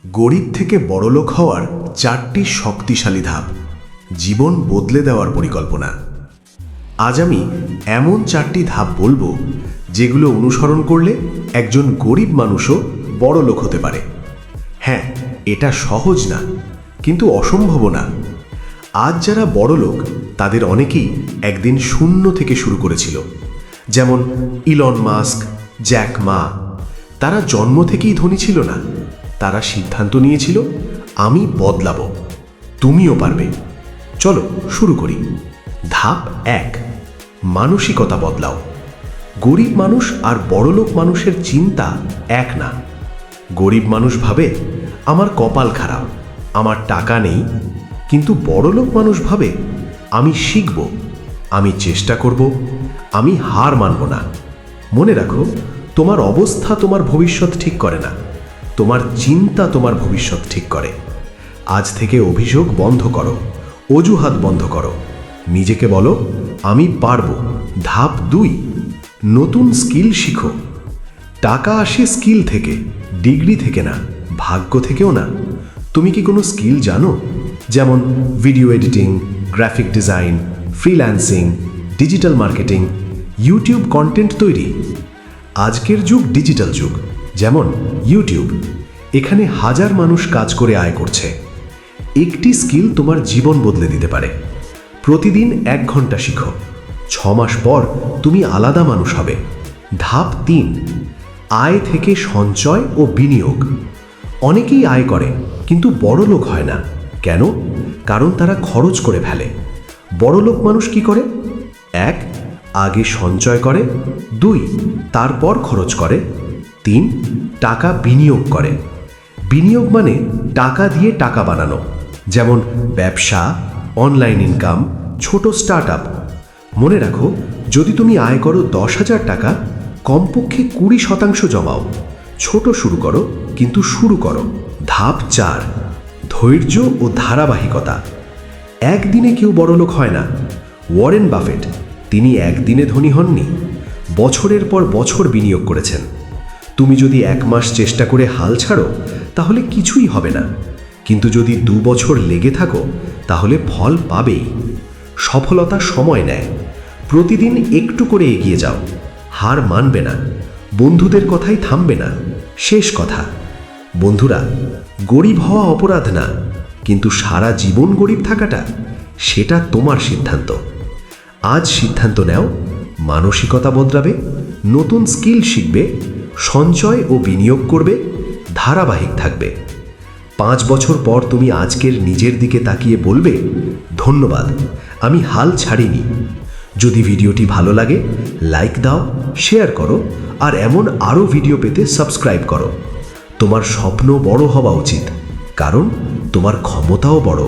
গরিব থেকে বড়লোক হওয়ার 4টি শক্তিশালী ধাপ, জীবন বদলে দেওয়ার পরিকল্পনা। আজ আমি এমন 4টি ধাপ বলবো যেগুলো অনুসরণ করলে একজন গরিব মানুষও বড়লোক হতে পারে। হ্যাঁ, এটা সহজ না, কিন্তু অসম্ভবও না। আজ যারা বড়লোক তাদের অনেকেই একদিন শূন্য থেকে শুরু করেছিল। যেমন ইলন মাস্ক, জ্যাক মা। তারা জন্ম থেকেই ধনী ছিল না, তারা সিদ্ধান্ত নিয়েছিল আমি বদলাবো, তুমিও পারবে। চলো শুরু করি। ধাপ 1, মানসিকতা বদলাও। গরিব মানুষ আর বড়লোক মানুষের চিন্তা এক না। গরিব মানুষ ভাবে আমার কপাল খারাপ, আমার টাকা নেই। কিন্তু বড়লোক মানুষ ভাবে আমি শিখব, আমি চেষ্টা করব, আমি হার মানব না। মনে রাখো, তোমার অবস্থা তোমার ভবিষ্যৎ ঠিক করে না, তোমার চিন্তা তোমার ভবিষ্যৎ ঠিক করে। আজ থেকে অভিযোগ বন্ধ করো, অজুহাত বন্ধ করো, নিজেকে বলো আমি পারবো। ধাপ 2, নতুন স্কিল শিখো। টাকা আসে স্কিল থেকে, ডিগ্রি থেকে না, ভাগ্য থেকেও না। তুমি কি কোনো স্কিল জানো? যেমন video editing, graphic design, freelancing, digital marketing, YouTube content তৈরি। আজকের যুগ ডিজিটাল যুগ, যেমন ইউটিউব। এখানে হাজার মানুষ কাজ করে আয় করছে। একটি স্কিল তোমার জীবন বদলে দিতে পারে। প্রতিদিন 1 ঘন্টা শিখো, 6 মাস পর তুমি আলাদা মানুষ হবে। ধাপ 3, আয় থেকে সঞ্চয় ও বিনিয়োগ। অনেকেই আয় করে কিন্তু বড়লোক হয় না। কেন? কারণ তারা খরচ করে ফেলে। বড়লোক মানুষ কি করে? 1, আগে সঞ্চয় করে। 2, তারপর খরচ করে। 3, টাকা বিনিয়োগ করে। বিনিয়োগ মানে টাকা দিয়ে টাকা বানানো, যেমন ব্যবসা, অনলাইন ইনকাম, ছোট স্টার্টআপ। মনে রাখো, যদি তুমি আয় করো 10,000 টাকা, কমপক্ষে 20% জমাও। ছোট শুরু করো, কিন্তু শুরু করো। ধাপ 4, ধৈর্য ও ধারাবাহিকতা। একদিনে কেউ বড়লোক হয় না। ওয়ারেন বাফেট, তিনি একদিনে ধনী হননি, বছরের পর বছর বিনিয়োগ করেছেন। তুমি যদি 1 মাস চেষ্টা করে হাল ছাড়ো, তাহলে কিছুই হবে না। কিন্তু যদি 2 বছর লেগে থাকো, তাহলে ফল পাবেই। সফলতা সময় নেয়। প্রতিদিন একটু করে এগিয়ে যাও, হার মানবে না, বন্ধুদের কথাই থামবে না। শেষ কথা, বন্ধুরা, গরিব হওয়া অপরাধ না, কিন্তু সারা জীবন গরিব থাকাটা, সেটা তোমার সিদ্ধান্ত। আজ সিদ্ধান্ত নাও, মানসিকতা বদলাবে, নতুন স্কিল শিখবে, সঞ্চয় ও বিনিয়োগ করবে, ধারাবাহিক থাকবে। 5 বছর পর তুমি আজকের নিজের দিকে তাকিয়ে বলবে, ধন্যবাদ, আমি হাল ছাড়িনি। যদি ভিডিওটি ভালো লাগে, লাইক দাও, শেয়ার করো, আর এমন আরও ভিডিও পেতে সাবস্ক্রাইব করো। তোমার স্বপ্ন বড় হওয়া উচিত, কারণ তোমার ক্ষমতাও বড়।